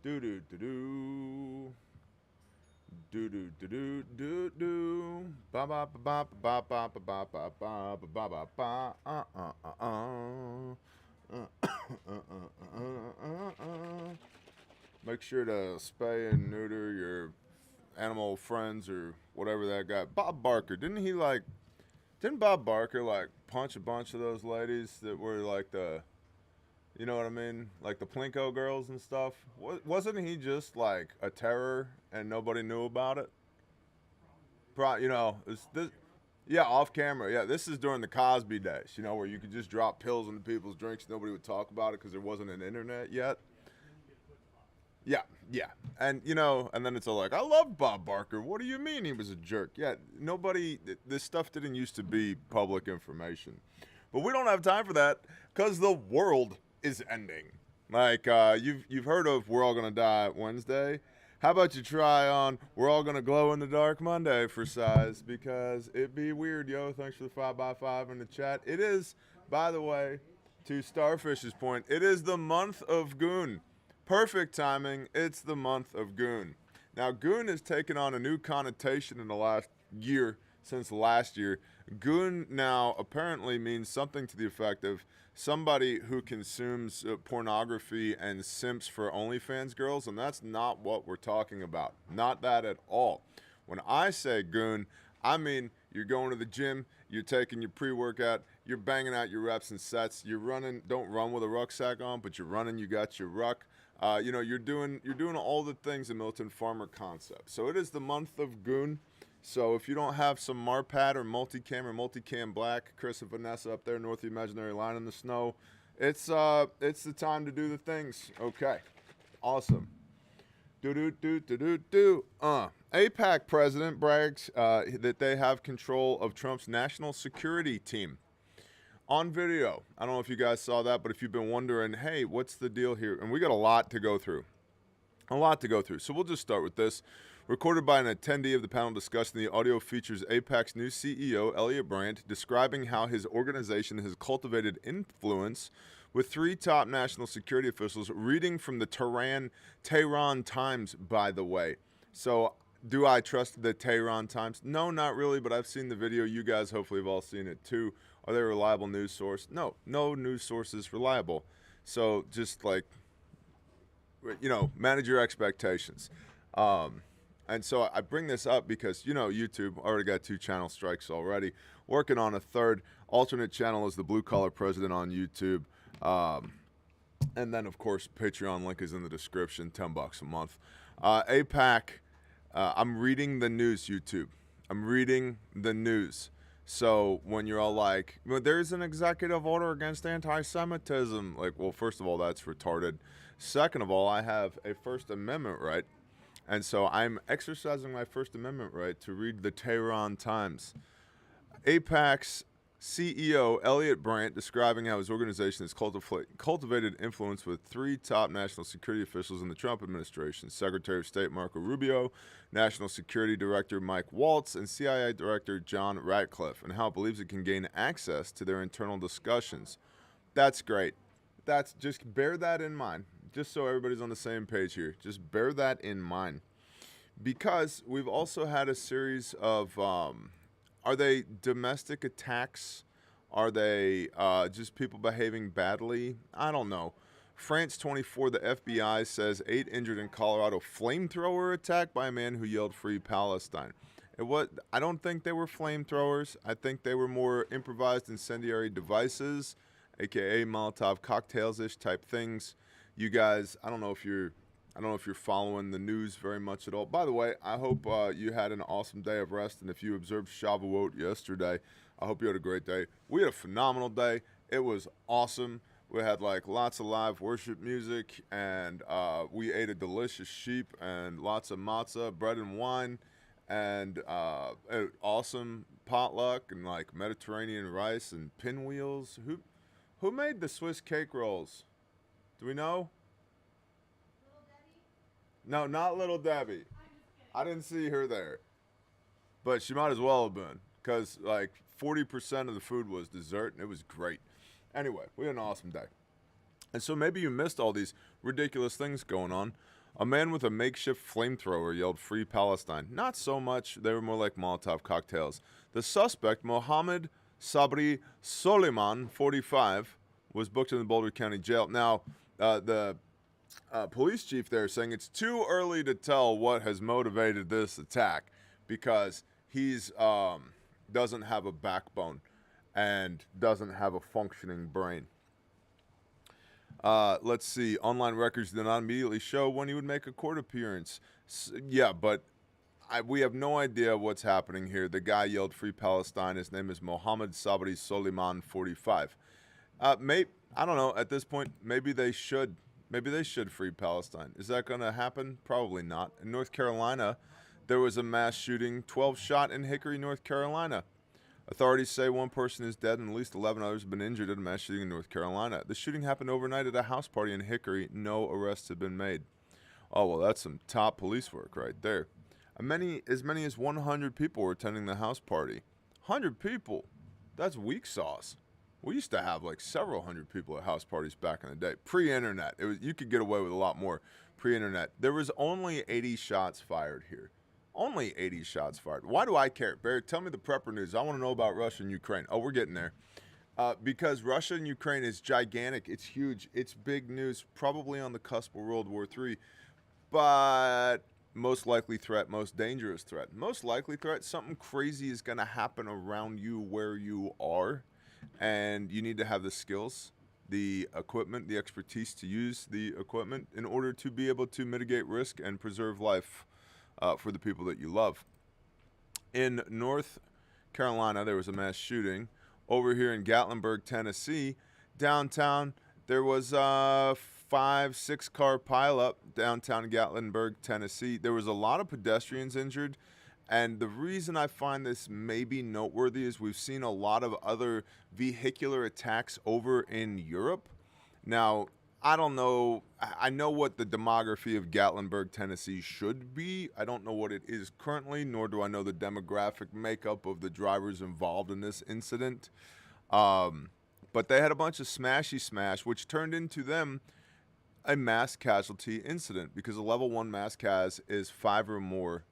Do do do do. Do do do do do do. Ba ba ba ba ba ba ba ba ba ba ba ba ba. Make sure to spay and neuter your animal friends or whatever that guy. Bob Barker, didn't Bob Barker like punch a bunch of those ladies that were like the, you know what I mean, like the Plinko girls and stuff? Wasn't he just like a terror and nobody knew about it? You know, this, yeah, off camera. Yeah, this is during the Cosby days, you know, where you could just drop pills into people's drinks, nobody would talk about it because there wasn't an internet yet. Yeah, yeah. And you know, and then it's all like, I love Bob Barker. What do you mean he was a jerk? Yeah, nobody this stuff didn't used to be public information. But we don't have time for that cuz the world is ending. Like you've heard of We're All Gonna Die Wednesday. How about you try on We're All Gonna Glow in the Dark Monday for size because it'd be weird, yo. Thanks for the 5x5 in the chat. It is, by the way, to Starfish's point, it is the month of Goon. Perfect timing. It's the month of Goon. Now, Goon has taken on a new connotation in the last year since last year. Goon now apparently means something to the effect of somebody who consumes pornography and simps for OnlyFans girls, and that's not what we're talking about. Not that at all. When I say goon, I mean you're going to the gym, you're taking your pre-workout, you're banging out your reps and sets, you're running. Don't run with a rucksack on, but you're running. You got your ruck. You know, you're doing all the things in Milton Farmer concept. So it is the month of Goon. So if you don't have some Marpad or multicam black, Chris and Vanessa up there north of the imaginary line in the snow, it's the time to do the things. Okay, awesome. Do do do do do do. APAC president brags that they have control of Trump's national security team on video. I don't know if you guys saw that, but if you've been wondering, hey, what's the deal here? And we got a lot to go through. A lot to go through. So we'll just start with this. Recorded by an attendee of the panel discussion, the audio features APAC's new CEO, Elliot Brandt, describing how his organization has cultivated influence with three top national security officials, reading from the Tehran Times, by the way. So do I trust the Tehran Times? No, not really, but I've seen the video. You guys hopefully have all seen it too. Are they a reliable news source? No, no news source is reliable. So just like, you know, manage your expectations. And so I bring this up because, you know, YouTube already got 2 channel strikes already. Working on a third. Alternate channel is the Blue Collar President on YouTube. And then, of course, Patreon link is in the description, $10 a month. APAC, I'm reading the news, YouTube. I'm reading the news. So when you're all like, well, there's an executive order against anti-Semitism. Like, well, first of all, that's retarded. Second of all, I have a First Amendment right. And so I'm exercising my First Amendment right to read the Tehran Times. APAC's CEO, Elliot Brandt, describing how his organization has cultivated influence with 3 top national security officials in the Trump administration: Secretary of State Marco Rubio, National Security Director Mike Waltz, and CIA Director John Ratcliffe, and how it believes it can gain access to their internal discussions. That's great. That's just bear that in mind. Just so everybody's on the same page here. Just bear that in mind. Because we've also had a series of, are they domestic attacks? Are they just people behaving badly? I don't know. France 24, the FBI says 8 injured in Colorado flamethrower attack by a man who yelled "Free Palestine." I don't think they were flamethrowers. I think they were more improvised incendiary devices, aka Molotov cocktails-ish type things. You guys, I don't know if you're following the news very much at all. By the way, I hope you had an awesome day of rest, and if you observed Shavuot yesterday, I hope you had a great day. We had a phenomenal day. It was awesome. We had like lots of live worship music, and we ate a delicious sheep and lots of matzah, bread and wine, and an awesome potluck and like Mediterranean rice and pinwheels. Who made the Swiss cake rolls? Do we know? No, not Little Debbie. I didn't see her there, but she might as well have been because like 40% of the food was dessert, and it was great. Anyway, we had an awesome day, and so maybe you missed all these ridiculous things going on. A man with a makeshift flamethrower yelled "Free Palestine." Not so much. They were more like Molotov cocktails. The suspect, Mohammed Sabri Soliman, 45, was booked in the Boulder County Jail. Now, the police chief there saying it's too early to tell what has motivated this attack because he's doesn't have a backbone and doesn't have a functioning brain. Let's see. Online records did not immediately show when he would make a court appearance. Yeah, but we have no idea what's happening here. The guy yelled "Free Palestine." His name is Mohammed Sabri Soliman, 45. I don't know. At this point, maybe they should free Palestine. Is that going to happen? Probably not. In North Carolina, there was a mass shooting, 12 shot in Hickory, North Carolina. Authorities say one person is dead and at least 11 others have been injured at a mass shooting in North Carolina. The shooting happened overnight at a house party in Hickory. No arrests have been made. Oh, well, that's some top police work right there. As many as 100 people were attending the house party. 100 people? That's weak sauce. We used to have like several hundred people at house parties back in the day. Pre-internet. You could get away with a lot more pre-internet. There was only 80 shots fired here. Only 80 shots fired. Why do I care? Barry, tell me the prepper news. I want to know about Russia and Ukraine. Oh, we're getting there. Because Russia and Ukraine is gigantic. It's huge. It's big news. Probably on the cusp of World War III. But most likely threat, most dangerous threat. Most likely threat, something crazy is going to happen around you where you are. And you need to have the skills, the equipment, the expertise to use the equipment in order to be able to mitigate risk and preserve life for the people that you love. In North Carolina, there was a mass shooting. Over here in Gatlinburg, Tennessee, downtown, there was a 5-6 car pileup downtown Gatlinburg, Tennessee. There was a lot of pedestrians injured. And the reason I find this maybe noteworthy is we've seen a lot of other vehicular attacks over in Europe. Now, I don't know. I know what the demography of Gatlinburg, Tennessee should be. I don't know what it is currently, nor do I know the demographic makeup of the drivers involved in this incident. But they had a bunch of smashy smash, which turned into them a mass casualty incident because a level 1 mass cas is 5 or more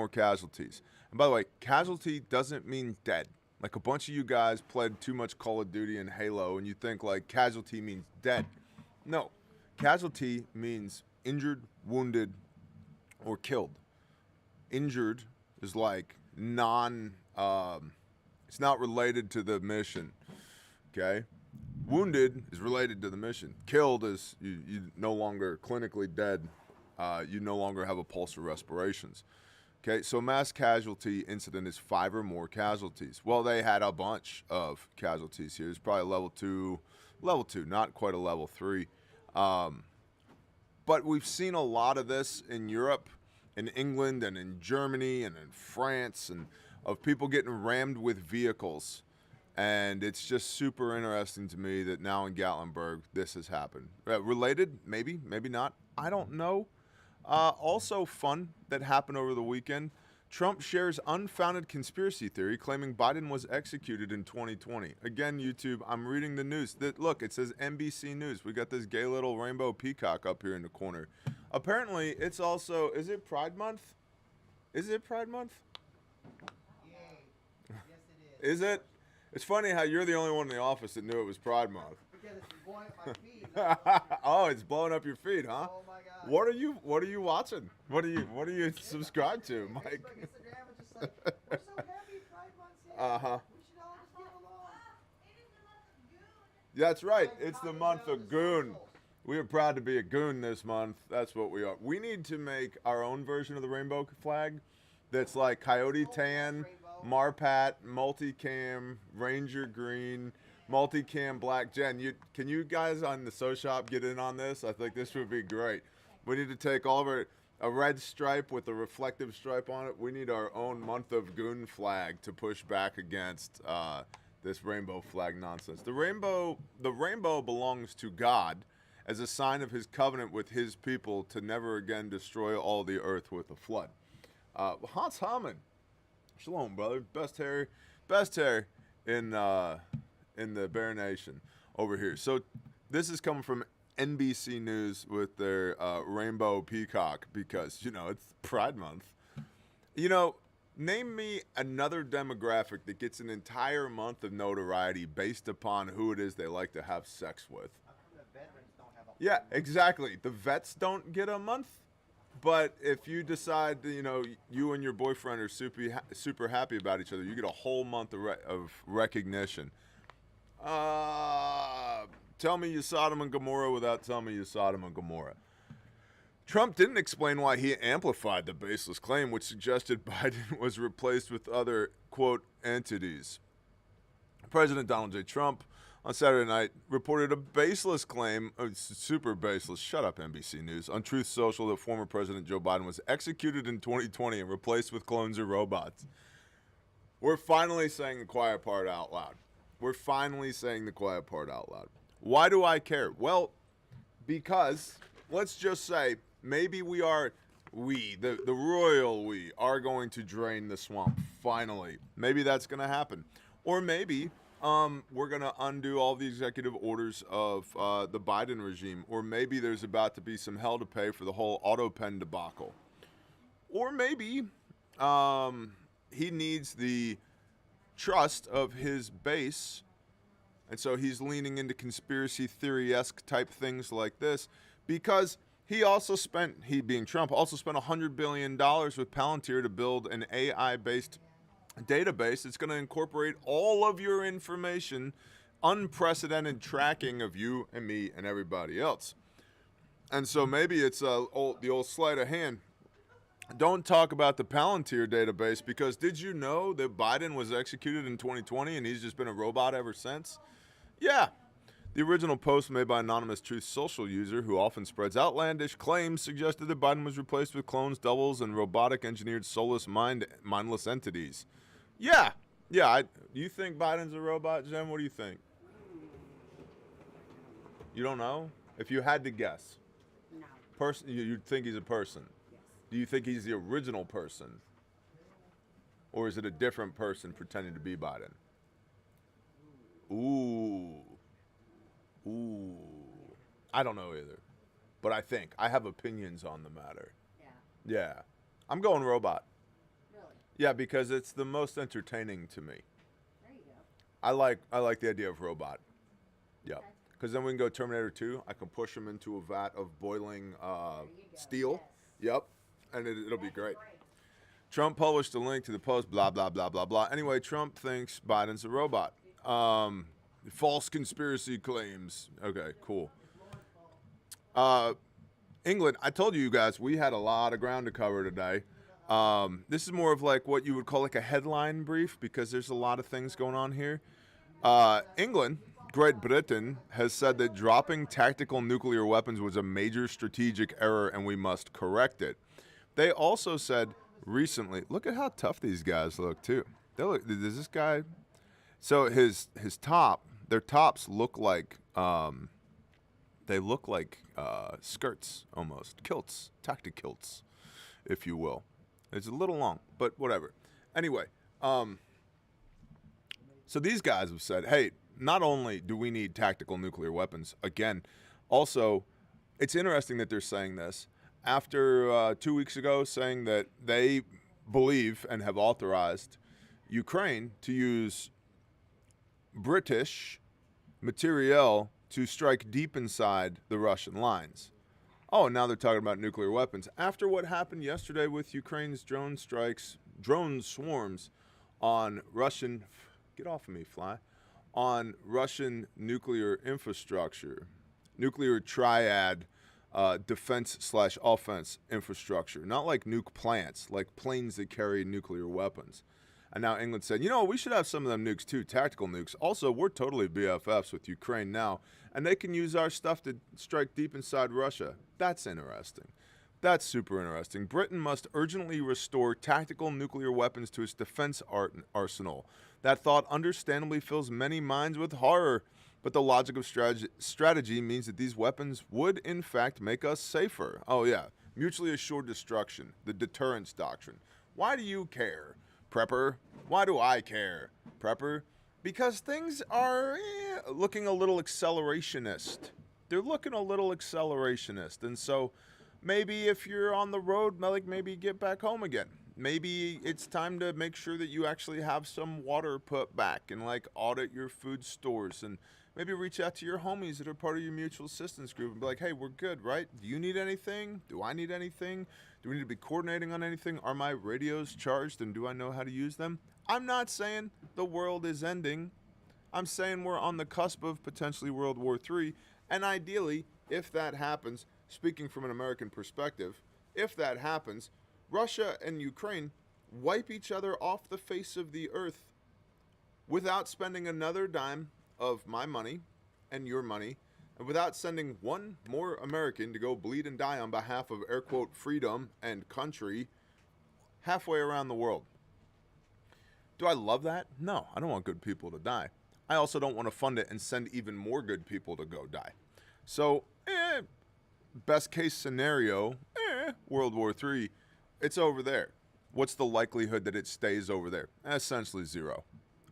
casualties. And by the way, casualty doesn't mean dead. Like a bunch of you guys played too much Call of Duty and Halo and you think like casualty means dead. No, casualty means injured, wounded, or killed. Injured is like it's not related to the mission, okay? Wounded is related to the mission. Killed is you no longer clinically dead. You no longer have a pulse or respirations. Okay, so mass casualty incident is 5 or more casualties. Well, they had a bunch of casualties here. It's probably level 2, not quite a level 3. But we've seen a lot of this in Europe, in England, and in Germany, and in France, and of people getting rammed with vehicles. And it's just super interesting to me that now in Gatlinburg, this has happened. Related? Maybe, maybe not. I don't know. Also fun that happened over the weekend. Trump shares unfounded conspiracy theory claiming Biden was executed in 2020. Again, YouTube, I'm reading the news. Look, it says NBC News. We got this gay little rainbow peacock up here in the corner. Apparently, it's also, is it Pride Month? Is it Pride Month? Yay. Yes, it is. Is it? It's funny how you're the only one in the office that knew it was Pride Month. Because it's blowing up my feed. Oh, it's blowing up your feed, huh? Oh my God. What are you watching? What are you subscribed to, Mike? Facebook, Instagram, it's just like, we're so happy Pride Month's here. Uh-huh. We should all just get along. That's right. It's the month of goon. We are proud to be a goon this month. That's what we are. We need to make our own version of the rainbow flag that's like Coyote Tan, Marpat, Multicam, Ranger Green, Multicam Black. Jen, can you guys on the social shop get in on this? I think this would be great. We need to take all of a red stripe with a reflective stripe on it. We need our own month of goon flag to push back against this rainbow flag nonsense. The rainbow belongs to God as a sign of his covenant with his people to never again destroy all the earth with a flood. Hans Hamann, shalom, brother. Best hair in the Bear Nation over here. So this is coming from NBC News with their rainbow peacock because, it's Pride Month. Name me another demographic that gets an entire month of notoriety based upon who it is they like to have sex with. The veterans don't have a Yeah, exactly. The vets don't get a month, but if you decide, you and your boyfriend are super happy about each other, you get a whole month of recognition. Tell me you Sodom and Gomorrah without telling me you Sodom and Gomorrah. Trump didn't explain why he amplified the baseless claim, which suggested Biden was replaced with other, quote, entities. President Donald J. Trump on Saturday night reported a baseless claim, super baseless, shut up NBC News, on Truth Social that former President Joe Biden was executed in 2020 and replaced with clones or robots. We're finally saying the quiet part out loud. Why do I care? Well, because, let's just say, maybe the royal we, are going to drain the swamp, finally. Maybe that's going to happen. Or maybe we're going to undo all the executive orders of the Biden regime. Or maybe there's about to be some hell to pay for the whole auto pen debacle. Or maybe he needs the trust of his base, and so he's leaning into conspiracy theory-esque type things like this, because he being Trump, also spent $100 billion with Palantir to build an AI-based database that's going to incorporate all of your information, unprecedented tracking of you and me and everybody else. And so maybe it's the old sleight of hand. Don't talk about the Palantir database, because did you know that Biden was executed in 2020 and he's just been a robot ever since? Yeah. The original post made by anonymous Truth Social user who often spreads outlandish claims suggested that Biden was replaced with clones, doubles, and robotic engineered soulless mindless entities. Yeah. You think Biden's a robot, Jen? What do you think? You don't know? If you had to guess. No. You'd think he's a person. Yes. Do you think he's the original person? Or is it a different person pretending to be Biden? Ooh. I don't know either. But I have opinions on the matter. Yeah. I'm going robot. Really? Yeah, because it's the most entertaining to me. There you go. I like the idea of robot. Yeah. Okay. Because then we can go Terminator 2. I can push him into a vat of boiling There you go. steel. Yes. Yep. And it'll be great. Great. Trump published a link to the post, blah, blah, blah, blah, blah. Anyway, Trump thinks Biden's a robot. False conspiracy claims. Okay, cool. England, I told you guys, we had a lot of ground to cover today. This is more of like what you would call like a headline brief, because there's a lot of things going on here. England, Great Britain, has said that dropping tactical nuclear weapons was a major strategic error and we must correct it. They also said recently, look at how tough these guys look too. Does this guy, so their tops look like, skirts almost, kilts, tactic kilts, if you will. It's a little long, but whatever. Anyway, so these guys have said, hey, not only do we need tactical nuclear weapons, again, also, it's interesting that they're saying this after 2 weeks ago saying that they believe and have authorized Ukraine to use British materiel to strike deep inside the Russian lines. Oh, now they're talking about nuclear weapons. After what happened yesterday with Ukraine's drone swarms on Russian, get off of me, fly, on Russian nuclear infrastructure, nuclear triad defense/offense infrastructure, not like nuke plants, like planes that carry nuclear weapons. And now England said, we should have some of them nukes too, tactical nukes. Also, we're totally BFFs with Ukraine now, and they can use our stuff to strike deep inside Russia. That's interesting. That's super interesting. Britain must urgently restore tactical nuclear weapons to its defense arsenal. That thought understandably fills many minds with horror, but the logic of strategy means that these weapons would, in fact, make us safer. Oh, yeah. Mutually assured destruction, the deterrence doctrine. Why do you care, Prepper? Why do I care, Prepper? Because things are looking a little accelerationist. they're looking a little accelerationist. And so maybe if you're on the road, like maybe get back home again. Maybe it's time to make sure that you actually have some water put back and like audit your food stores and maybe reach out to your homies that are part of your mutual assistance group and be like, hey, we're good, right? Do you need anything? Do I need anything? Do we need to be coordinating on anything? Are my radios charged and do I know how to use them? I'm not saying the world is ending. I'm saying we're on the cusp of potentially World War III. And ideally, if that happens, speaking from an American perspective, if that happens, Russia and Ukraine wipe each other off the face of the earth without spending another dime of my money and your money, and without sending one more American to go bleed and die on behalf of air quote freedom and country halfway around the world. Do I love that? No, I don't want good people to die. I also don't want to fund it and send even more good people to go die. So, best case scenario, World War III, it's over there. What's the likelihood that it stays over there? Essentially zero.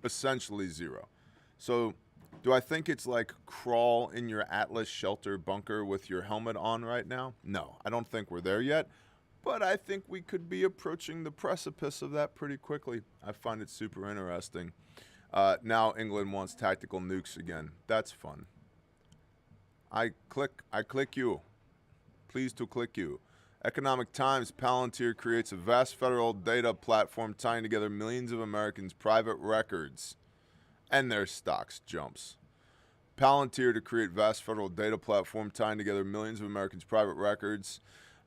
Essentially zero. So, do I think it's like crawl in your Atlas shelter bunker with your helmet on right now? No, I don't think we're there yet. But I think we could be approaching the precipice of that pretty quickly. I find it super interesting. Now England wants tactical nukes again. That's fun. I click you. Pleased to click you. Economic Times, Palantir creates a vast federal data platform tying together millions of Americans' private records, and their stocks jumps. Palantir to create vast federal data platform tying together millions of Americans' private records.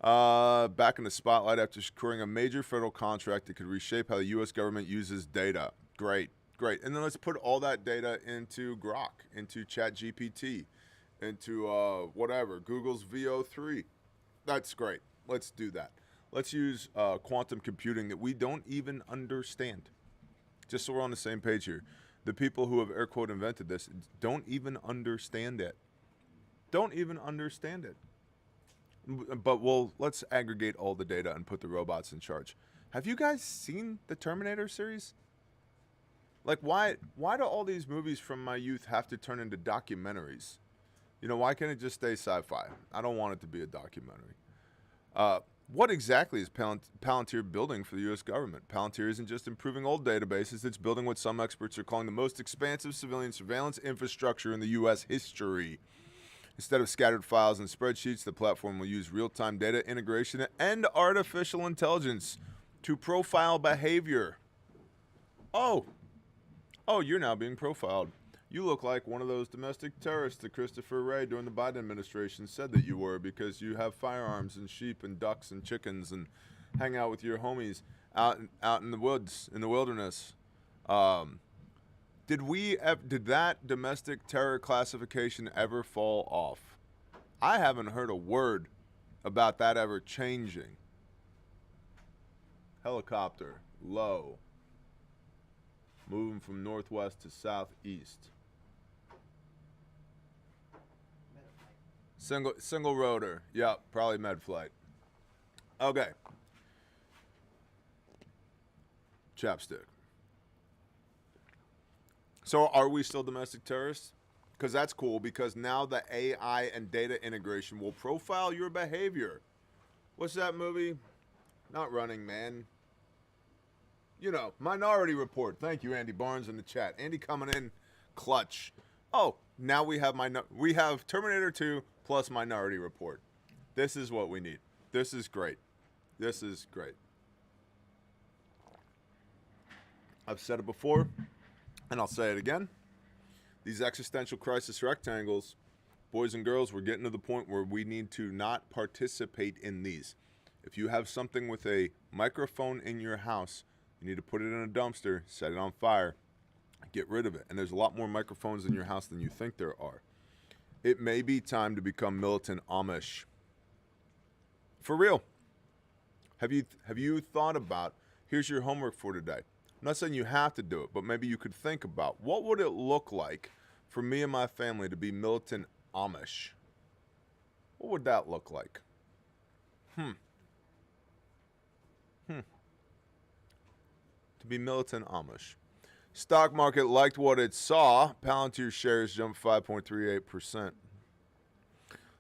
Back in the spotlight after securing a major federal contract that could reshape how the U.S. government uses data. Great. And then let's put all that data into Grok, into ChatGPT, into whatever, Google's VO3. That's great. Let's do that. Let's use quantum computing that we don't even understand. Just so we're on the same page here. The people who have air quote invented this don't even understand it. Don't even understand it. But let's aggregate all the data and put the robots in charge. Have you guys seen the Terminator series? Like, why do all these movies from my youth have to turn into documentaries? You know, why can't it just stay sci-fi? I don't want it to be a documentary. What exactly is Palantir building for the U.S. government? Palantir isn't just improving old databases, it's building what some experts are calling the most expansive civilian surveillance infrastructure in the U.S. history. Instead of scattered files and spreadsheets, the platform will use real-time data integration and artificial intelligence to profile behavior. Oh, you're now being profiled. You look like one of those domestic terrorists that Christopher Wray during the Biden administration said that you were because you have firearms and sheep and ducks and chickens and hang out with your homies out in the woods, in the wilderness. Did that domestic terror classification ever fall off? I haven't heard a word about that ever changing. Helicopter, low. Moving from northwest to southeast. Single rotor. Yep, probably med flight. Okay. Chapstick. So are we still domestic terrorists? Because that's cool, because now the AI and data integration will profile your behavior. What's that movie? Not Running Man. You know, Minority Report. Thank you, Andy Barnes, in the chat. Andy coming in clutch. Oh, now we have Terminator 2 plus Minority Report. This is what we need. This is great. This is great. I've said it before, and I'll say it again. These existential crisis rectangles, boys and girls, we're getting to the point where we need to not participate in these. If you have something with a microphone in your house, you need to put it in a dumpster, set it on fire, get rid of it. And there's a lot more microphones in your house than you think there are. It may be time to become militant Amish. For real. Have you thought about, here's your homework for today. I'm not saying you have to do it, but maybe you could think about, what would it look like for me and my family to be militant Amish? What would that look like? To be militant Amish. Stock market liked what it saw. Palantir shares jumped 5.38%.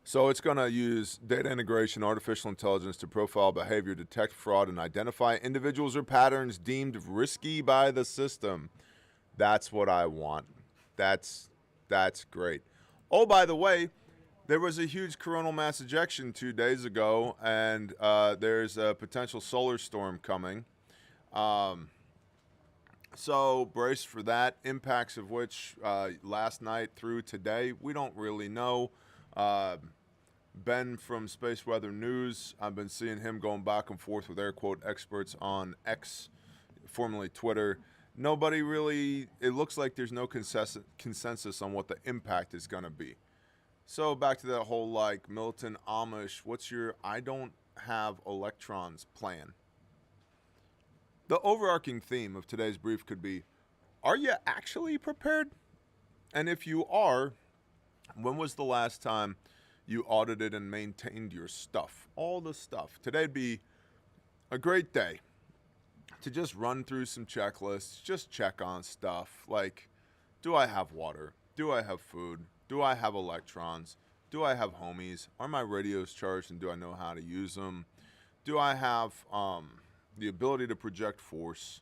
So it's going to use data integration, artificial intelligence to profile behavior, detect fraud, and identify individuals or patterns deemed risky by the system. That's what I want. That's great. Oh, by the way, there was a huge coronal mass ejection 2 days ago, and there's a potential solar storm coming. So brace for that. Impacts of which last night through today, we don't really know. Ben from Space Weather News, I've been seeing him going back and forth with air quote experts on X, formerly Twitter. Nobody really, it looks like there's no consensus on what the impact is going to be. So back to that whole like militant Amish, what's your I don't have electrons plan? The overarching theme of today's brief could be, are you actually prepared? And if you are, when was the last time you audited and maintained your stuff? All the stuff. Today'd be a great day to just run through some checklists, just check on stuff like, do I have water? Do I have food? Do I have electrons? Do I have homies? Are my radios charged and do I know how to use them? Do I have the ability to project force?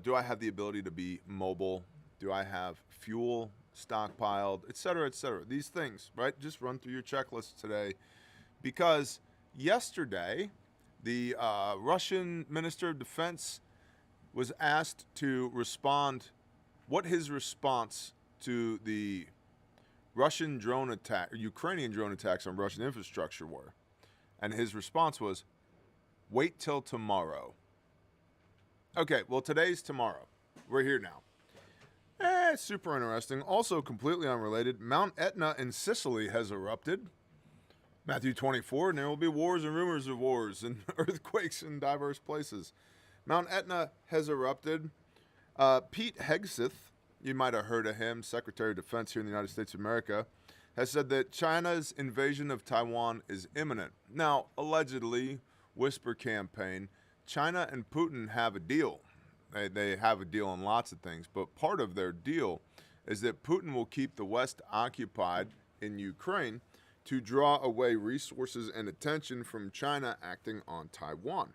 Do I have the ability to be mobile? Do I have fuel stockpiled, et cetera, et cetera? These things, right? Just run through your checklist today, because yesterday the Russian Minister of Defense was asked to respond, what his response to the Russian drone attack, or Ukrainian drone attacks on Russian infrastructure were. And his response was, wait till tomorrow. Okay, well, today's tomorrow. We're here now. Super interesting. Also completely unrelated, Mount Etna in Sicily has erupted. Matthew 24, and there will be wars and rumors of wars and earthquakes in diverse places. Mount Etna has erupted. Pete Hegseth, you might have heard of him, Secretary of Defense here in the United States of America, has said that China's invasion of Taiwan is imminent. Now, allegedly, whisper campaign, China and Putin have a deal. They have a deal on lots of things, but part of their deal is that Putin will keep the West occupied in Ukraine to draw away resources and attention from China acting on Taiwan.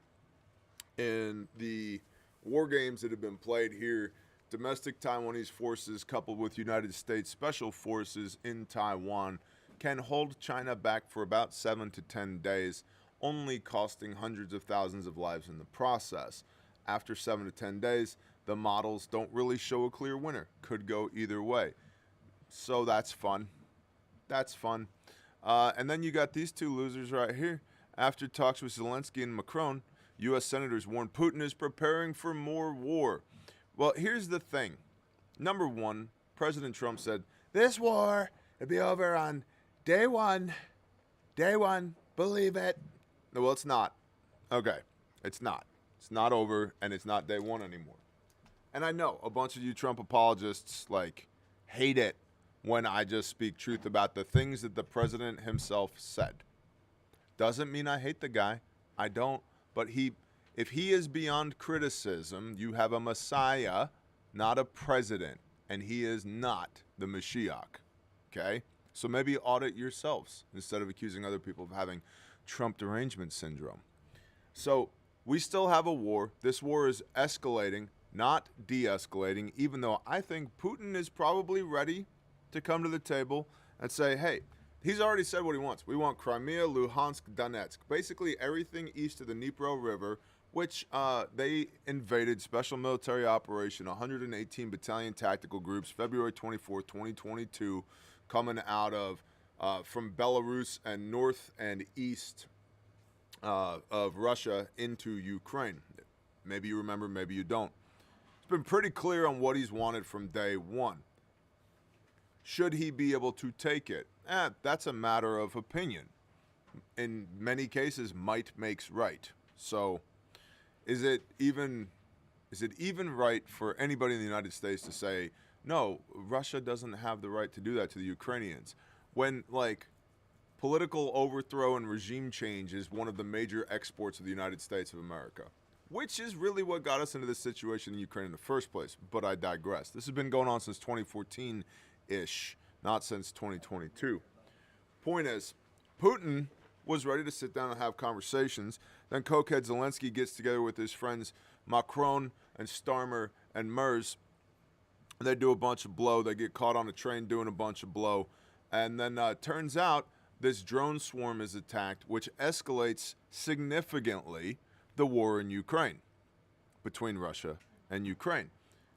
In the war games that have been played here, domestic Taiwanese forces coupled with United States Special Forces in Taiwan can hold China back for about 7 to 10 days, only costing hundreds of thousands of lives in the process. After 7 to 10 days, the models don't really show a clear winner. Could go either way. So that's fun. That's fun. And then you got these two losers right here. After talks with Zelensky and Macron, U.S. senators warn Putin is preparing for more war. Well, here's the thing. Number one, President Trump said, this war will be over on day one. Day one. Believe it. No, well, it's not. Okay. It's not. It's not over, and it's not day one anymore. And I know a bunch of you Trump apologists, like, hate it when I just speak truth about the things that the president himself said. Doesn't mean I hate the guy. I don't. But if he is beyond criticism, you have a Messiah, not a president, and he is not the Mashiach. Okay? So maybe audit yourselves instead of accusing other people of having Trump derangement syndrome. So we still have a war. This war is escalating, not de-escalating, even though I think Putin is probably ready to come to the table and say, hey, he's already said what he wants. We want Crimea, Luhansk, Donetsk, basically everything east of the Dnipro River, which they invaded, special military operation, 118 battalion tactical groups, February 24, 2022, coming out of from Belarus and north and east of Russia into Ukraine. Maybe you remember, maybe you don't. It's been pretty clear on what he's wanted from day one. Should he be able to take it? That's a matter of opinion. In many cases, might makes right. So is it even right for anybody in the United States to say, no, Russia doesn't have the right to do that to the Ukrainians? When, like, political overthrow and regime change is one of the major exports of the United States of America, which is really what got us into this situation in Ukraine in the first place. But I digress. This has been going on since 2014-ish, not since 2022. Point is, Putin was ready to sit down and have conversations. Then cokehead Zelensky gets together with his friends Macron and Starmer and Merz. They do a bunch of blow. They get caught on a train doing a bunch of blow. And then turns out this drone swarm is attacked, which escalates significantly the war in Ukraine, between Russia and Ukraine.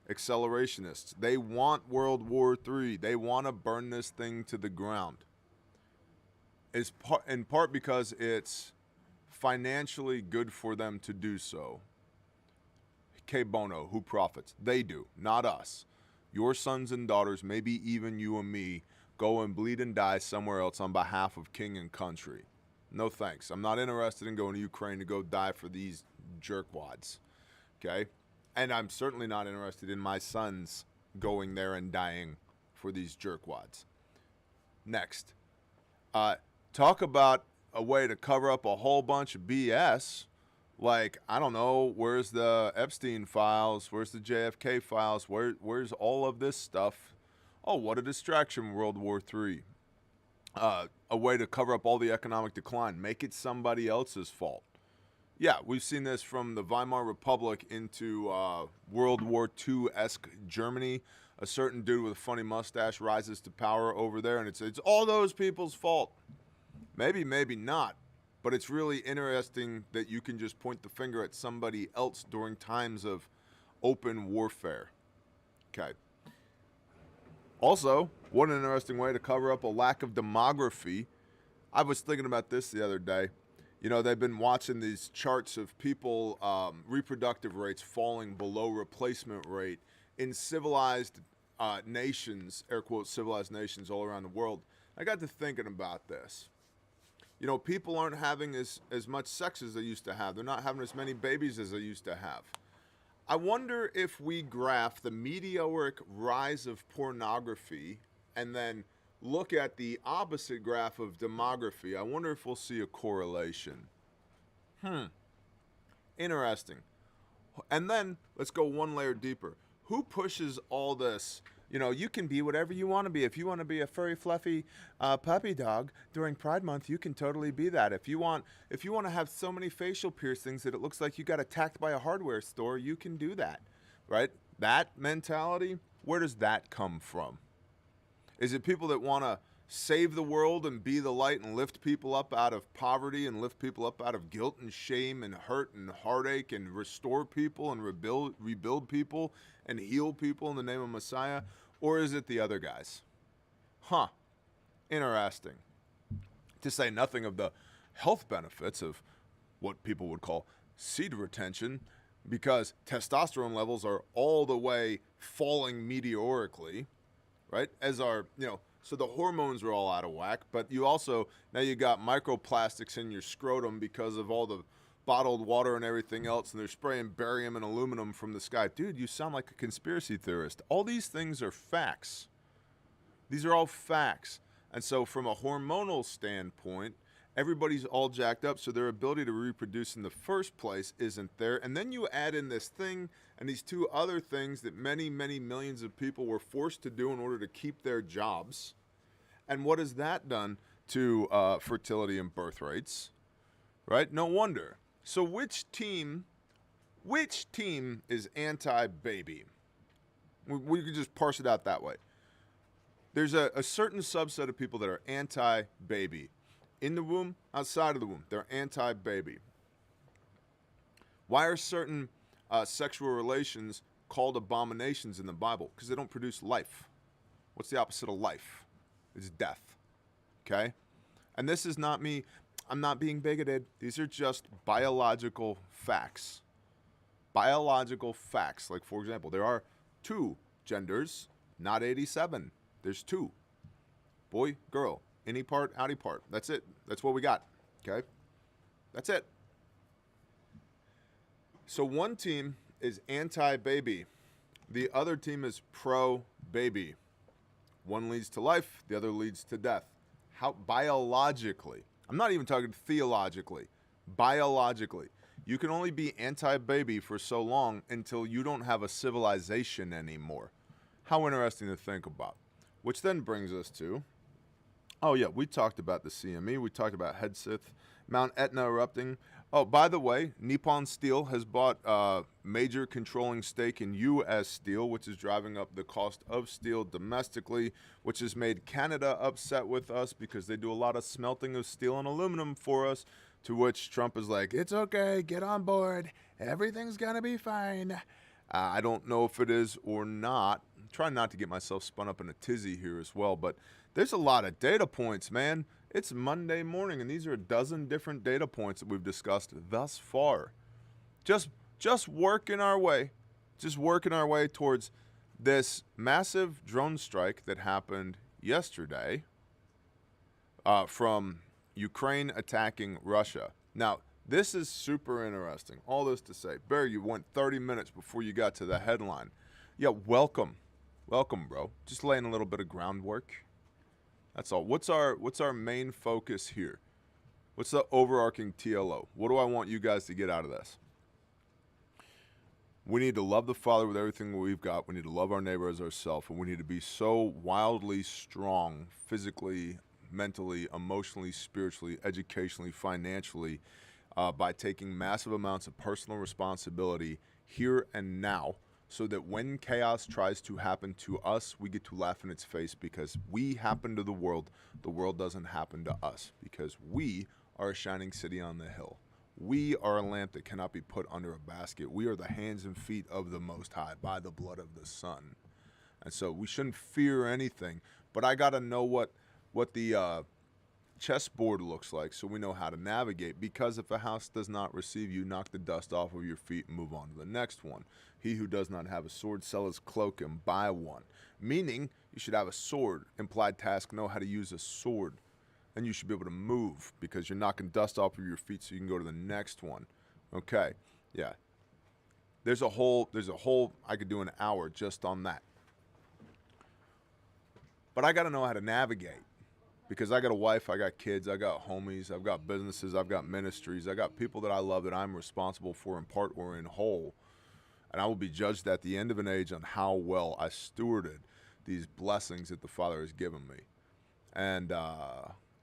Accelerationists, they want World War III. They want to burn this thing to the ground. In part because it's financially good for them to do so. Que bono, who profits? They do, not us. Your sons and daughters, maybe even you and me, go and bleed and die somewhere else on behalf of king and country. No thanks. I'm not interested in going to Ukraine to go die for these jerkwads. Okay? And I'm certainly not interested in my sons going there and dying for these jerkwads. Next. Talk about a way to cover up a whole bunch of BS. Like, I don't know, where's the Epstein files? Where's the JFK files? Where's all of this stuff? Oh, what a distraction, World War III. A way to cover up all the economic decline. Make it somebody else's fault. Yeah, we've seen this from the Weimar Republic into World War II-esque Germany. A certain dude with a funny mustache rises to power over there, and it's all those people's fault. Maybe, maybe not. But it's really interesting that you can just point the finger at somebody else during times of open warfare. Okay. Also, what an interesting way to cover up a lack of demography. I was thinking about this the other day. You know, they've been watching these charts of people, reproductive rates falling below replacement rate in civilized nations, air quotes, civilized nations all around the world. I got to thinking about this. You know, people aren't having as much sex as they used to have. They're not having as many babies as they used to have. I wonder if we graph the meteoric rise of pornography and then look at the opposite graph of demography. I wonder if we'll see a correlation. Interesting. And then let's go one layer deeper. Who pushes all this? You know, you can be whatever you want to be. If you want to be a furry, fluffy puppy dog during Pride Month, you can totally be that. If you want to have so many facial piercings that it looks like you got attacked by a hardware store, you can do that, right? That mentality, where does that come from? Is it people that want to save the world and be the light and lift people up out of poverty and lift people up out of guilt and shame and hurt and heartache and restore people and rebuild people and heal people in the name of Messiah? Or is it the other guys? Interesting. To say nothing of the health benefits of what people would call seed retention, because testosterone levels are all the way falling meteorically, right? So the hormones are all out of whack, but you also, now you got microplastics in your scrotum because of all the bottled water and everything else, and they're spraying barium and aluminum from the sky. Dude, you sound like a conspiracy theorist. All these things are facts. These are all facts. And so from a hormonal standpoint, everybody's all jacked up, so their ability to reproduce in the first place isn't there. And then you add in this thing and these two other things that many, many millions of people were forced to do in order to keep their jobs. And what has that done to fertility and birth rates? Right? No wonder. So which team is anti-baby? We can just parse it out that way. There's a certain subset of people that are anti-baby. In the womb, outside of the womb, they're anti-baby. Why are certain sexual relations called abominations in the Bible? Because they don't produce life. What's the opposite of life? It's death. Okay? And this is not me. I'm not being bigoted. These are just biological facts. Biological facts. Like, for example, there are 2 genders, not 87. There's 2. Boy, girl. Any part, outy part. That's it. That's what we got. Okay? That's it. So one team is anti-baby. The other team is pro-baby. One leads to life. The other leads to death. How biologically? I'm not even talking theologically. Biologically. You can only be anti-baby for so long until you don't have a civilization anymore. How interesting to think about. Which then brings us to Oh, yeah, we talked about the CME. We talked about Headsith, Mount Etna erupting. Oh, by the way, Nippon Steel has bought a major controlling stake in U.S. Steel, which is driving up the cost of steel domestically, which has made Canada upset with us because they do a lot of smelting of steel and aluminum for us, to which Trump is like, it's okay, get on board. Everything's going to be fine. I don't know if it is or not. I'm trying not to get myself spun up in a tizzy here as well, but there's a lot of data points, man. It's Monday morning, and these are a dozen different data points that we've discussed thus far. Just working our way towards this massive drone strike that happened yesterday from Ukraine attacking Russia. Now, this is super interesting. All this to say, Barry, you went 30 minutes before you got to the headline. Yeah, welcome, bro. Just laying a little bit of groundwork. That's all. What's our main focus here? What's the overarching TLO? What do I want you guys to get out of this? We need to love the Father with everything we've got. We need to love our neighbor as ourselves, and we need to be so wildly strong physically, mentally, emotionally, spiritually, educationally, financially, by taking massive amounts of personal responsibility here and now, so that when chaos tries to happen to us, we get to laugh in its face because we happen to the world doesn't happen to us, because we are a shining city on the hill. We are a lamp that cannot be put under a basket. We are the hands and feet of the Most High by the blood of the Son. And so we shouldn't fear anything, but I got to know what the chessboard looks like so we know how to navigate, because if a house does not receive you, knock the dust off of your feet and move on to the next one. He who does not have a sword, sell his cloak and buy one. Meaning, you should have a sword. Implied task, know how to use a sword. And you should be able to move because you're knocking dust off of your feet so you can go to the next one. Okay, yeah. There's a whole, I could do an hour just on that. But I got to know how to navigate. Because I got a wife, I got kids, I got homies, I've got businesses, I've got ministries, I got people that I love that I'm responsible for in part or in whole. And I will be judged at the end of an age on how well I stewarded these blessings that the Father has given me. And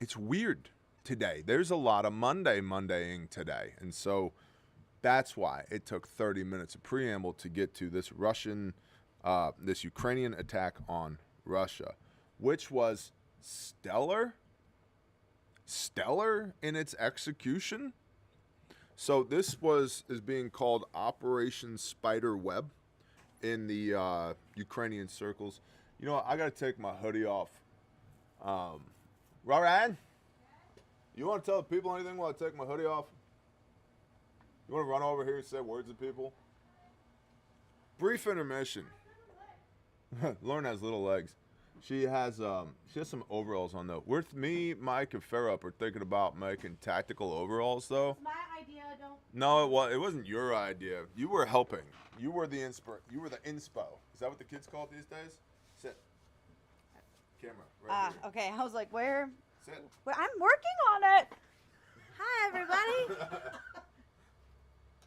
it's weird today. There's a lot of Mondaying today. And so that's why it took 30 minutes of preamble to get to this this Ukrainian attack on Russia, which was stellar in its execution. So this is being called Operation Spider Web in the Ukrainian circles. You know what? I got to take my hoodie off. Ryan, you want to tell the people anything while I take my hoodie off? You want to run over here and say words to people? Brief intermission. Lauren has little legs. She has some overalls on though. With me, Mike, and Farrup are thinking about making tactical overalls though. It's my idea. Don't. No, it wasn't your idea. You were helping. You were the inspo. Is that what the kids call it these days? Sit. Camera. Right here. Okay. I was like, where? Sit. Well, I'm working on it. Hi, everybody.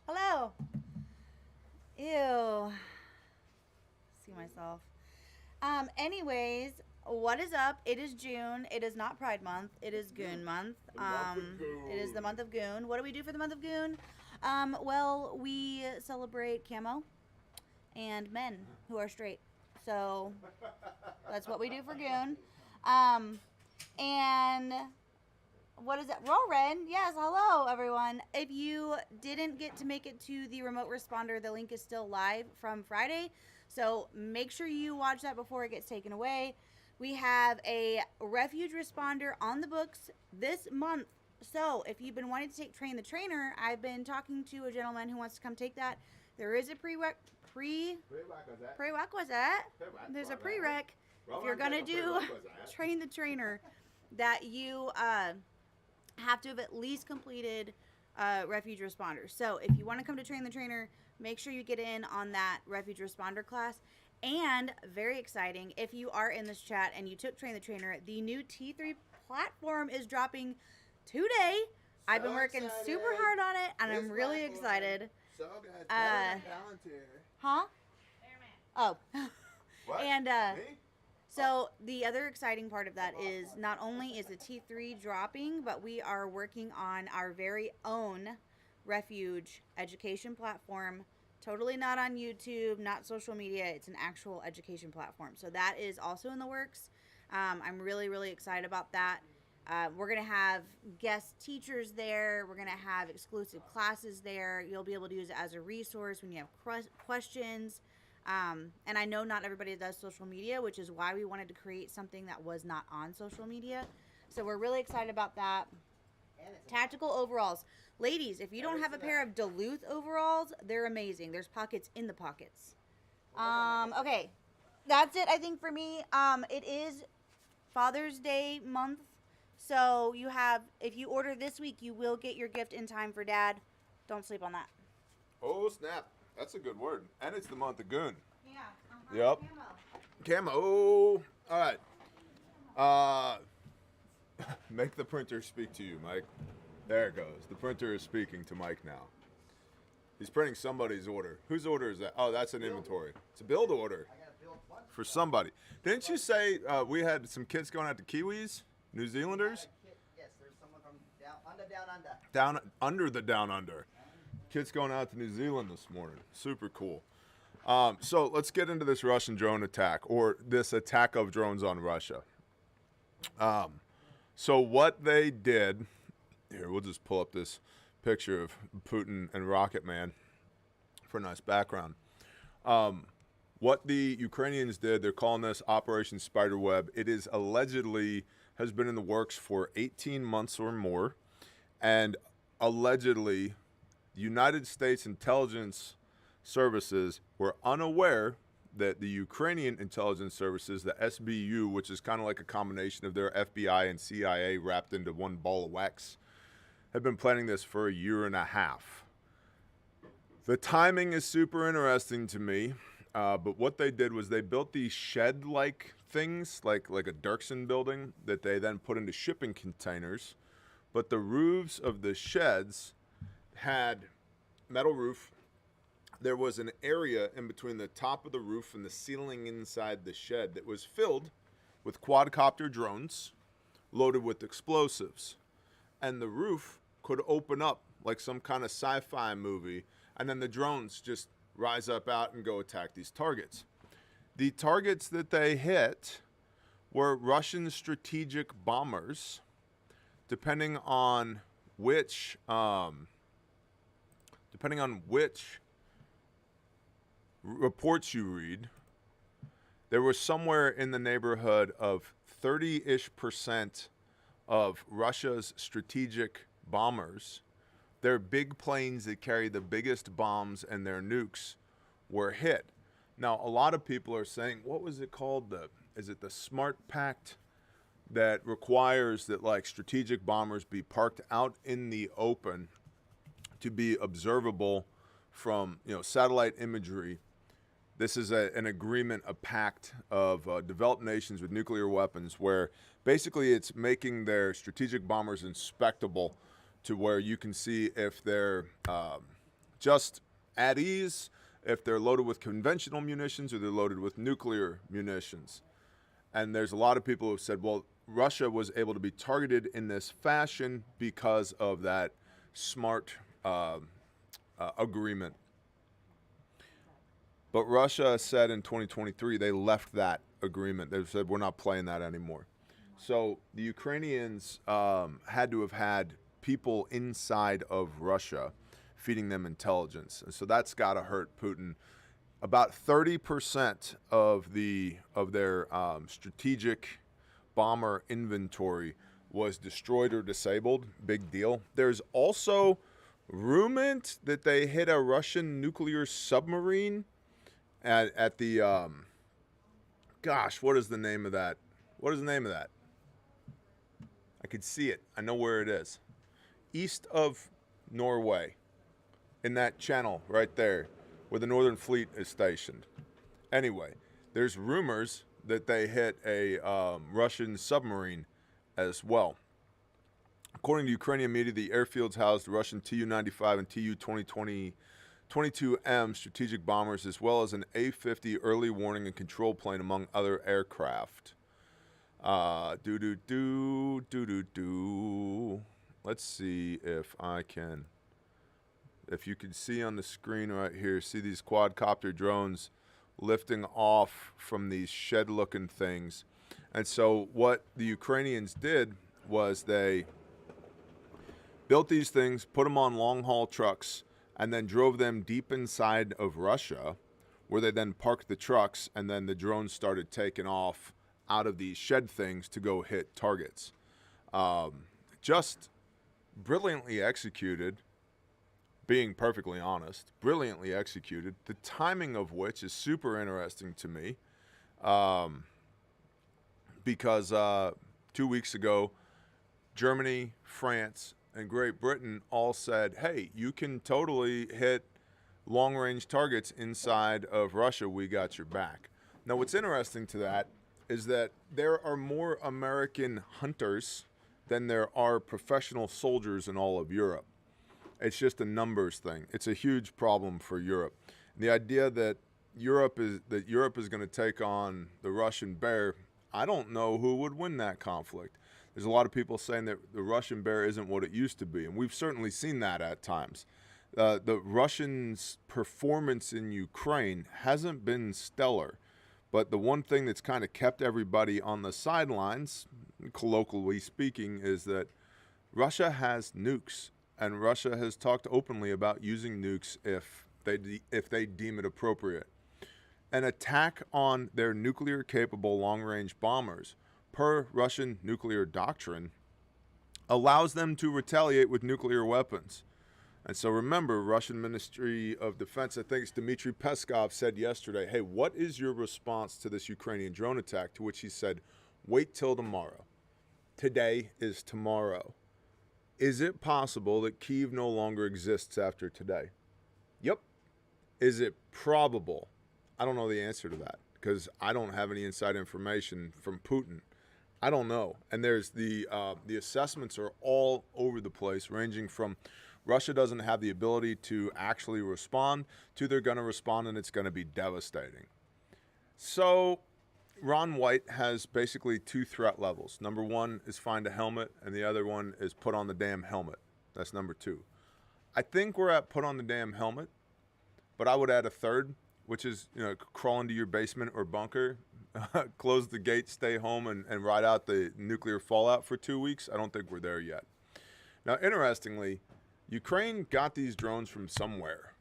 Hello. Ew. See myself. Anyways, what is up? It is June. It is not Pride Month. It is Goon Month. It is the month of Goon. What do we do for the month of Goon? Well, we celebrate camo and men who are straight. So that's what we do for Goon. And what is that? Roarin'. Yes, hello, everyone. If you didn't get to make it to the remote responder, the link is still live from Friday. So make sure you watch that before it gets taken away. We have a refuge responder on the books this month. So if you've been wanting to train the trainer, I've been talking to a gentleman who wants to come take that. There is a prerequisite. There's a prereq. If you're going to do train the trainer, that you have to have at least completed refuge responder. So if you want to come to train the trainer, make sure you get in on that refuge responder class. And very exciting, if you are in this chat and you took Train the Trainer, the new T3 platform is dropping today. I've been working super hard on it, and I'm really excited. So guys, volunteer. Huh? Oh. What? And Me? So the other exciting part of that is not only is the T3 dropping, but we are working on our very own refuge education platform. Totally not on YouTube, not social media. It's an actual education platform. So that is also in the works. I'm really, really excited about that. We're going to have guest teachers there. We're going to have exclusive classes there. You'll be able to use it as a resource when you have questions. And I know not everybody does social media, which is why we wanted to create something that was not on social media. So we're really excited about that. Tactical overalls. Ladies, if you don't have a pair of Duluth overalls, they're amazing. There's pockets in the pockets. Okay. That's it, I think, for me. It is Father's Day month. So you have, if you order this week, you will get your gift in time for Dad. Don't sleep on that. Oh, snap. That's a good word. And it's the month of Goon. Yeah. Yep. Camo. Oh. All right. Make the printer speak to you, Mike. There it goes. The printer is speaking to Mike now. He's printing somebody's order. Whose order is that? Oh, that's an inventory. It's a build order for somebody. Didn't you say we had some kids going out to Kiwis? New Zealanders? Yes, there's someone from down under. Down under the down under. Kids going out to New Zealand this morning. Super cool. So let's get into this Russian drone attack, or this attack of drones on Russia. So what they did, here, we'll just pull up this picture of Putin and Rocket Man for a nice background. What the Ukrainians did, they're calling this Operation Spiderweb. It is allegedly has been in the works for 18 months or more, and allegedly the United States intelligence services were unaware that the Ukrainian intelligence services, the SBU, which is kind of like a combination of their FBI and CIA wrapped into one ball of wax, have been planning this for a year and a half. The timing is super interesting to me, but what they did was they built these shed-like things, like a Dirksen building, that they then put into shipping containers. But the roofs of the sheds had metal roof. There was an area in between the top of the roof and the ceiling inside the shed that was filled with quadcopter drones loaded with explosives. And the roof could open up like some kind of sci-fi movie, and then the drones just rise up out and go attack these targets. The targets that they hit were Russian strategic bombers, depending on which reports you read. There was somewhere in the neighborhood of 30-ish% of Russia's strategic bombers, their big planes that carry the biggest bombs and their nukes, were hit. Now, a lot of people are saying, what was it called? Is it the Smart Pact that requires that like strategic bombers be parked out in the open to be observable from satellite imagery? This is an agreement, a pact of developed nations with nuclear weapons, where basically it's making their strategic bombers inspectable to where you can see if they're just at ease, if they're loaded with conventional munitions or they're loaded with nuclear munitions. And there's a lot of people who have said, well, Russia was able to be targeted in this fashion because of that smart agreement. But Russia said in 2023 they left that agreement. They said, we're not playing that anymore. So the Ukrainians had to have had people inside of Russia feeding them intelligence. And so that's got to hurt Putin. About 30% of their strategic bomber inventory was destroyed or disabled. Big deal. There's also rumored that they hit a Russian nuclear submarine at the gosh, what is the name of that? What is the name of that? I could see it. I know where it is. East of Norway, in that channel right there where the Northern Fleet is stationed. Anyway, there's rumors that they hit a Russian submarine as well. According to Ukrainian media, the airfields housed Russian Tu-95 and Tu-2020 22M strategic bombers, as well as an A-50 early warning and control plane, among other aircraft. Let's see if I can. If you can see on the screen right here, see these quadcopter drones lifting off from these shed-looking things. And so what the Ukrainians did was they built these things, put them on long-haul trucks, and then drove them deep inside of Russia, where they then parked the trucks, and then the drones started taking off out of these shed things to go hit targets. Just brilliantly executed, being perfectly honest, brilliantly executed, the timing of which is super interesting to me, because 2 weeks ago, Germany, France, and Great Britain all said, hey, you can totally hit long-range targets inside of Russia. We got your back. Now, what's interesting to that is that there are more American hunters than there are professional soldiers in all of Europe. It's just a numbers thing. It's a huge problem for Europe. And the idea that Europe is going to take on the Russian bear, I don't know who would win that conflict. There's a lot of people saying that the Russian bear isn't what it used to be, and we've certainly seen that at times. The Russians' performance in Ukraine hasn't been stellar, but the one thing that's kind of kept everybody on the sidelines, colloquially speaking, is that Russia has nukes, and Russia has talked openly about using nukes if they deem it appropriate. An attack on their nuclear-capable long-range bombers, per Russian nuclear doctrine, allows them to retaliate with nuclear weapons. And so remember, Russian Ministry of Defense, I think it's Dmitry Peskov, said yesterday, hey, what is your response to this Ukrainian drone attack? To which he said, wait till tomorrow. Today is tomorrow. Is it possible that Kyiv no longer exists after today? Yep. Is it probable? I don't know the answer to that because I don't have any inside information from Putin. I don't know. And there's the assessments are all over the place, ranging from Russia doesn't have the ability to actually respond to they're going to respond and it's going to be devastating. So Ron White has basically two threat levels. Number one is find a helmet, and the other one is put on the damn helmet. That's number two. I think we're at put on the damn helmet, but I would add a third, which is, crawl into your basement or bunker, close the gate, stay home, and ride out the nuclear fallout for 2 weeks. I don't think we're there yet. Now, interestingly, Ukraine got these drones from somewhere.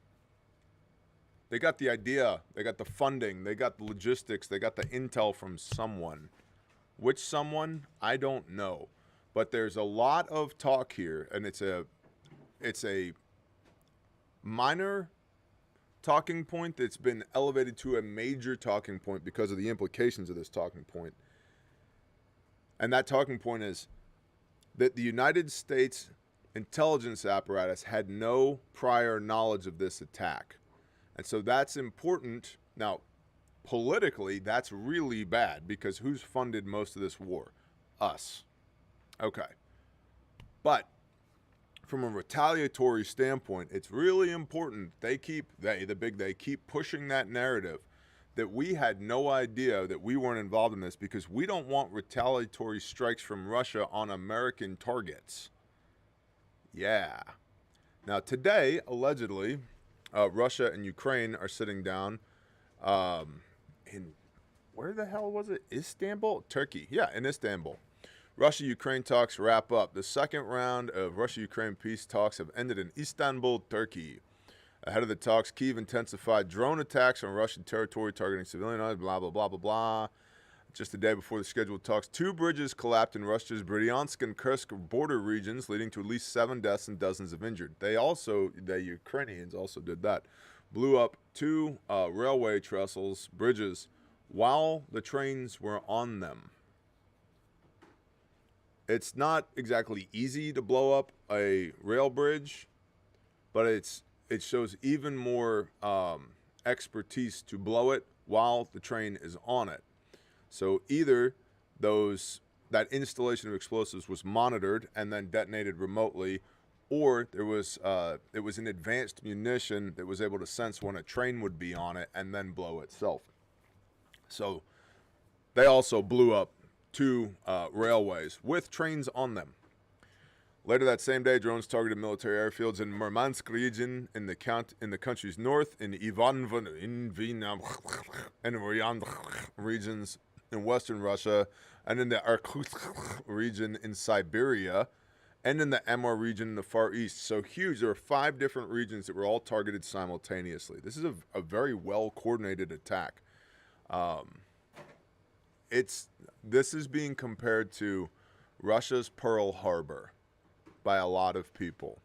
They got the idea, they got the funding, they got the logistics, they got the intel from someone. Which someone? I don't know. But there's a lot of talk here, and it's a minor talking point that's been elevated to a major talking point because of the implications of this talking point. And that talking point is that the United States intelligence apparatus had no prior knowledge of this attack. And so that's important. Now, politically, that's really bad because who's funded most of this war? Us. Okay. But from a retaliatory standpoint, it's really important they keep pushing that narrative that we had no idea that we weren't involved in this because we don't want retaliatory strikes from Russia on American targets. Yeah. Now today, allegedly, Russia and Ukraine are sitting down in, where the hell was it? Istanbul? Turkey. Yeah, in Istanbul. Russia-Ukraine talks wrap up. The second round of Russia-Ukraine peace talks have ended in Istanbul, Turkey. Ahead of the talks, Kyiv intensified drone attacks on Russian territory targeting civilians, blah, blah, blah, blah, blah. Just a day before the scheduled talks, 2 bridges collapsed in Russia's Bryansk and Kursk border regions, leading to at least 7 deaths and dozens of injured. The Ukrainians also did that. Blew up 2 railway trestles, bridges, while the trains were on them. It's not exactly easy to blow up a rail bridge, but it shows even more expertise to blow it while the train is on it. So either that installation of explosives was monitored and then detonated remotely, or it was an advanced munition that was able to sense when a train would be on it and then blow itself. So they also blew up 2 railways with trains on them. Later that same day, drones targeted military airfields in Murmansk region in the country's north, in and regions in western Russia, and in the Irkutsk region in Siberia, and in the Amur region in the Far East. So huge. There were 5 different regions that were all targeted simultaneously. This is a very well-coordinated attack. This is being compared to Russia's Pearl Harbor by a lot of people.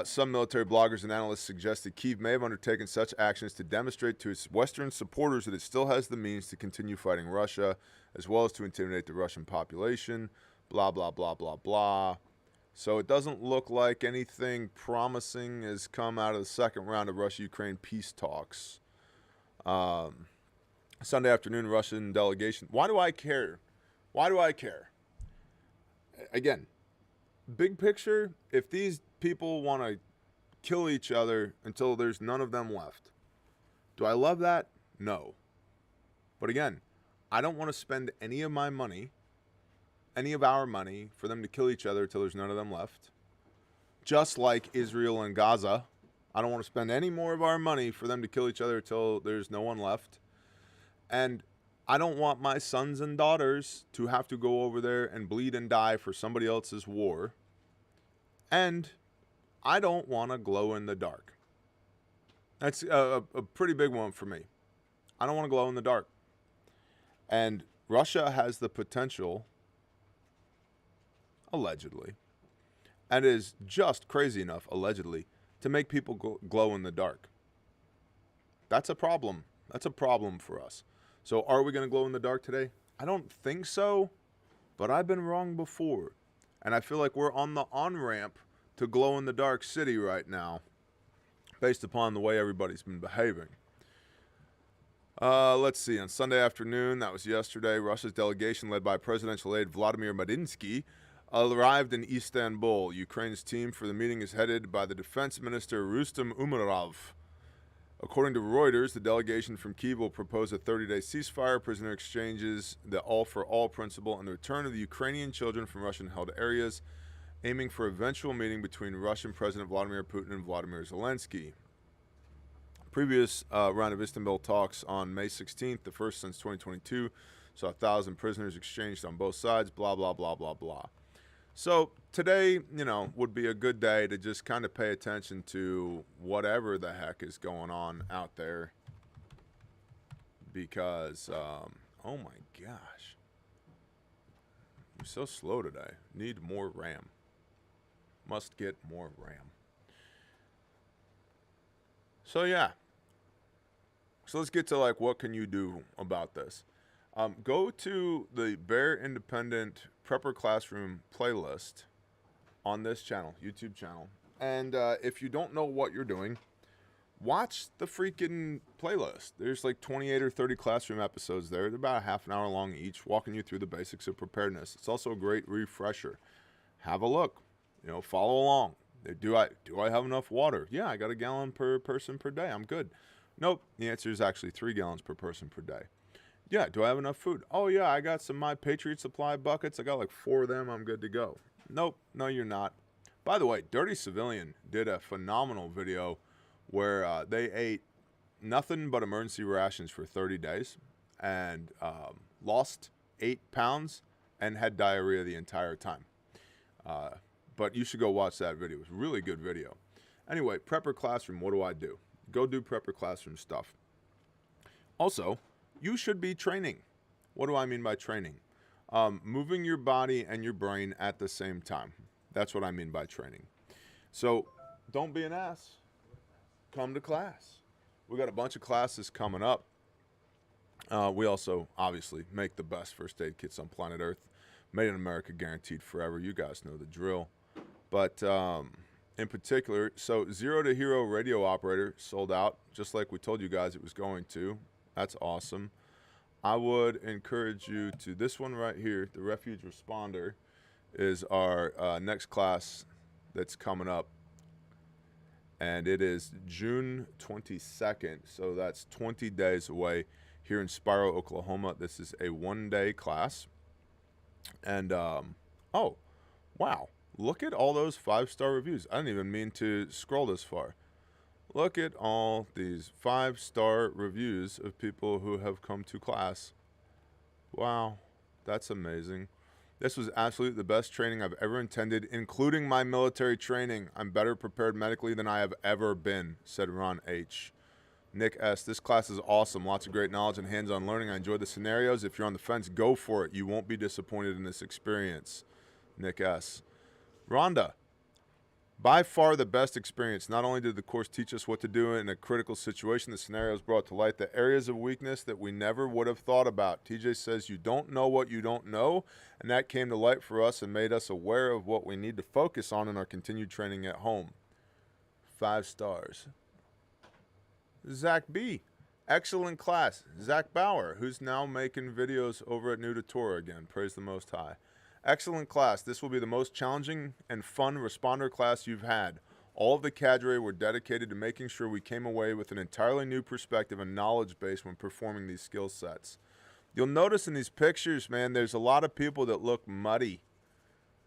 Some military bloggers and analysts suggest that Kyiv may have undertaken such actions to demonstrate to its Western supporters that it still has the means to continue fighting Russia, as well as to intimidate the Russian population, blah, blah, blah, blah, blah. So it doesn't look like anything promising has come out of the second round of Russia-Ukraine peace talks. Sunday afternoon, Russian delegation. Why do I care? Why do I care? Again, big picture, if these people want to kill each other until there's none of them left, do I love that? No. But again, I don't want to spend any of my money, any of our money, for them to kill each other until there's none of them left. Just like Israel and Gaza, I don't want to spend any more of our money for them to kill each other until there's no one left. And I don't want my sons and daughters to have to go over there and bleed and die for somebody else's war. And I don't want to glow in the dark. That's a pretty big one for me. I don't want to glow in the dark. And Russia has the potential, allegedly, and is just crazy enough, allegedly, to make people glow in the dark. That's a problem. That's a problem for us. So are we going to glow in the dark today? I don't think so, but I've been wrong before. And I feel like we're on the on-ramp to glow in the dark city right now, based upon the way everybody's been behaving. Let's see. On Sunday afternoon, that was yesterday, Russia's delegation led by presidential aide Vladimir Medinsky arrived in Istanbul. Ukraine's team for the meeting is headed by the defense minister Rustem Umerov. According to Reuters, the delegation from Kyiv will propose a 30-day ceasefire, prisoner exchanges, the all-for-all principle, and the return of the Ukrainian children from Russian-held areas, aiming for eventual meeting between Russian President Vladimir Putin and Vladimir Zelensky. Previous round of Istanbul talks on May 16th, the first since 2022, saw 1,000 prisoners exchanged on both sides, blah, blah, blah, blah, blah. So today, would be a good day to just kind of pay attention to whatever the heck is going on out there. Because, oh my gosh. I'm so slow today. Need more RAM. Must get more RAM. So yeah. So let's get to what can you do about this? Go to the Bear Independent Prepper Classroom playlist on this channel, YouTube channel. And if you don't know what you're doing, watch the freaking playlist. There's 28 or 30 classroom episodes there. They're about a half an hour long each, walking you through the basics of preparedness. It's also a great refresher. Have a look. Follow along. Do I have enough water? Yeah, I got a gallon per person per day. I'm good. Nope. The answer is actually 3 gallons per person per day. Yeah, do I have enough food? Oh, yeah, I got some My Patriot Supply buckets. I got 4 of them. I'm good to go. Nope, no, you're not. By the way, Dirty Civilian did a phenomenal video where they ate nothing but emergency rations for 30 days and lost 8 pounds and had diarrhea the entire time. But you should go watch that video. It was a really good video. Anyway, Prepper Classroom, what do? Go do Prepper Classroom stuff. Also, you should be training. What do I mean by training? Moving your body and your brain at the same time. That's what I mean by training. So don't be an ass. Come to class. We got a bunch of classes coming up. We also, obviously, make the best first aid kits on planet Earth. Made in America, guaranteed forever. You guys know the drill. But in particular, so Zero to Hero radio operator sold out, just like we told you guys it was going to. That's awesome. I would encourage you to this one right here. The Refuge Responder is our next class that's coming up. And it is June 22nd, so that's 20 days away here in Spiro, Oklahoma. This is a one-day class. And, oh, wow. Look at all those 5-star reviews. I didn't even mean to scroll this far. Look at all these 5-star reviews of people who have come to class. Wow, that's amazing. This was absolutely the best training I've ever attended, including my military training. I'm better prepared medically than I have ever been, said Ron H. Nick S. This class is awesome. Lots of great knowledge and hands-on learning. I enjoyed the scenarios. If you're on the fence, go for it. You won't be disappointed in this experience. Nick S. Rhonda. By far the best experience. Not only did the course teach us what to do in a critical situation, the scenarios brought to light the areas of weakness that we never would have thought about. TJ says you don't know what you don't know, and that came to light for us and made us aware of what we need to focus on in our continued training at home. 5 stars. Zach B. Excellent class. Zach Bauer, who's now making videos over at New to Torah again. Praise the Most High. Excellent class. This will be the most challenging and fun responder class you've had. All of the cadre were dedicated to making sure we came away with an entirely new perspective and knowledge base when performing these skill sets. You'll notice in these pictures, man, there's a lot of people that look muddy.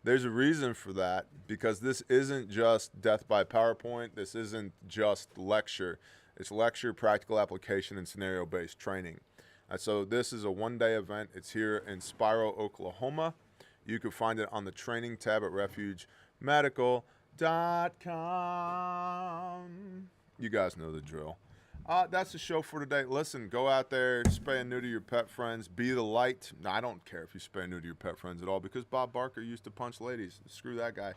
There's a reason for that, because this isn't just death by PowerPoint. This isn't just lecture. It's lecture, practical application, and scenario-based training. So this is a one-day event. It's here in Spiro, Oklahoma. You can find it on the training tab at refugemedical.com. You guys know the drill. That's the show for today. Listen, go out there, spay and neuter your pet friends. Be the light. No, I don't care if you spay and neuter your pet friends at all, because Bob Barker used to punch ladies. Screw that guy.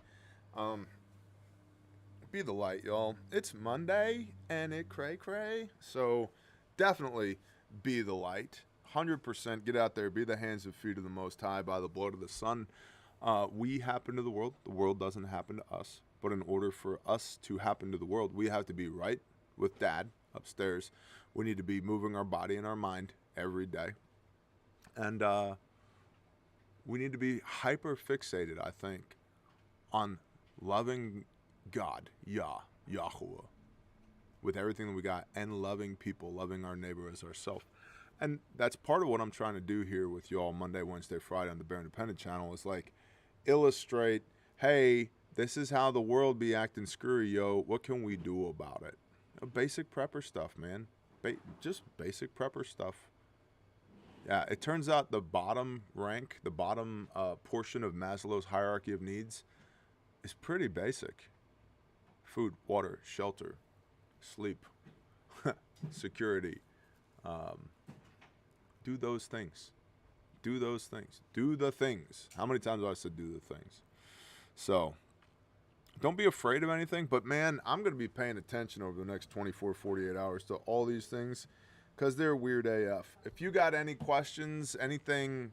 Be the light, y'all. It's Monday, and it cray-cray. So definitely be the light. 100% get out there, be the hands and feet of the Most High by the blood of the Son. We happen to the world. The world doesn't happen to us. But in order for us to happen to the world, we have to be right with Dad upstairs. We need to be moving our body and our mind every day. And we need to be hyper fixated, I think, on loving God, Yahuwah, with everything that we got, and loving people, loving our neighbor as ourselves. And that's part of what I'm trying to do here with y'all Monday, Wednesday, Friday on the Bear Independent channel, is like illustrate, hey, this is how the world be acting screwy, yo. What can we do about it? Basic prepper stuff, man. Just basic prepper stuff. Yeah, it turns out the bottom rank, the bottom portion of Maslow's hierarchy of needs is pretty basic. Food, water, shelter, sleep, security. Do those things. Do those things. Do the things. How many times have I said do the things? So, don't be afraid of anything. But, man, I'm going to be paying attention over the next 24, 48 hours to all these things, because they're weird AF. If you got any questions, anything,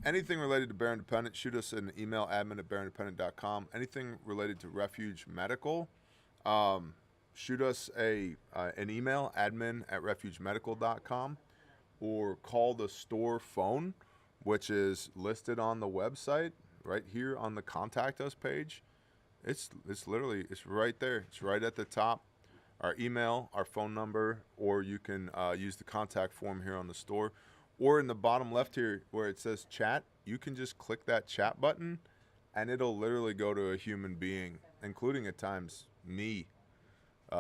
anything related to Bear Independent, shoot us an email, admin@bearindependent.com. Anything related to Refuge Medical, shoot us an email, admin@refugemedical.com, or call the store phone, which is listed on the website right here on the Contact Us page. It's right there. It's right at the top. Our email, our phone number, or you can use the contact form here on the store. Or in the bottom left here where it says chat, you can just click that chat button, and it'll literally go to a human being, including at times me.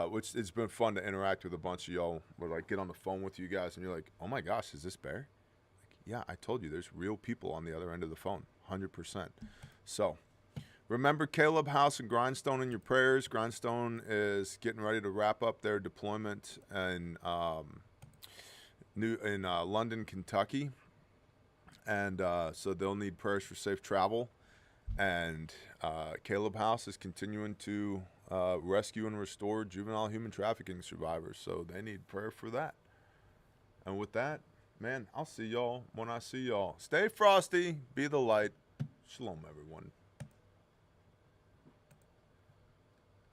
Which it's been fun to interact with a bunch of y'all, where like get on the phone with you guys and you're like, oh my gosh, is this Bear? Like, yeah, I told you, there's real people on the other end of the phone, 100%. So remember Caleb House and Grindstone in your prayers. Grindstone is getting ready to wrap up their deployment in London, Kentucky, and so they'll need prayers for safe travel. And Caleb House is continuing to rescue and restore juvenile human trafficking survivors, so they need prayer for that. And with that, man, I'll see y'all when I see y'all. Stay frosty, be the light. Shalom, everyone.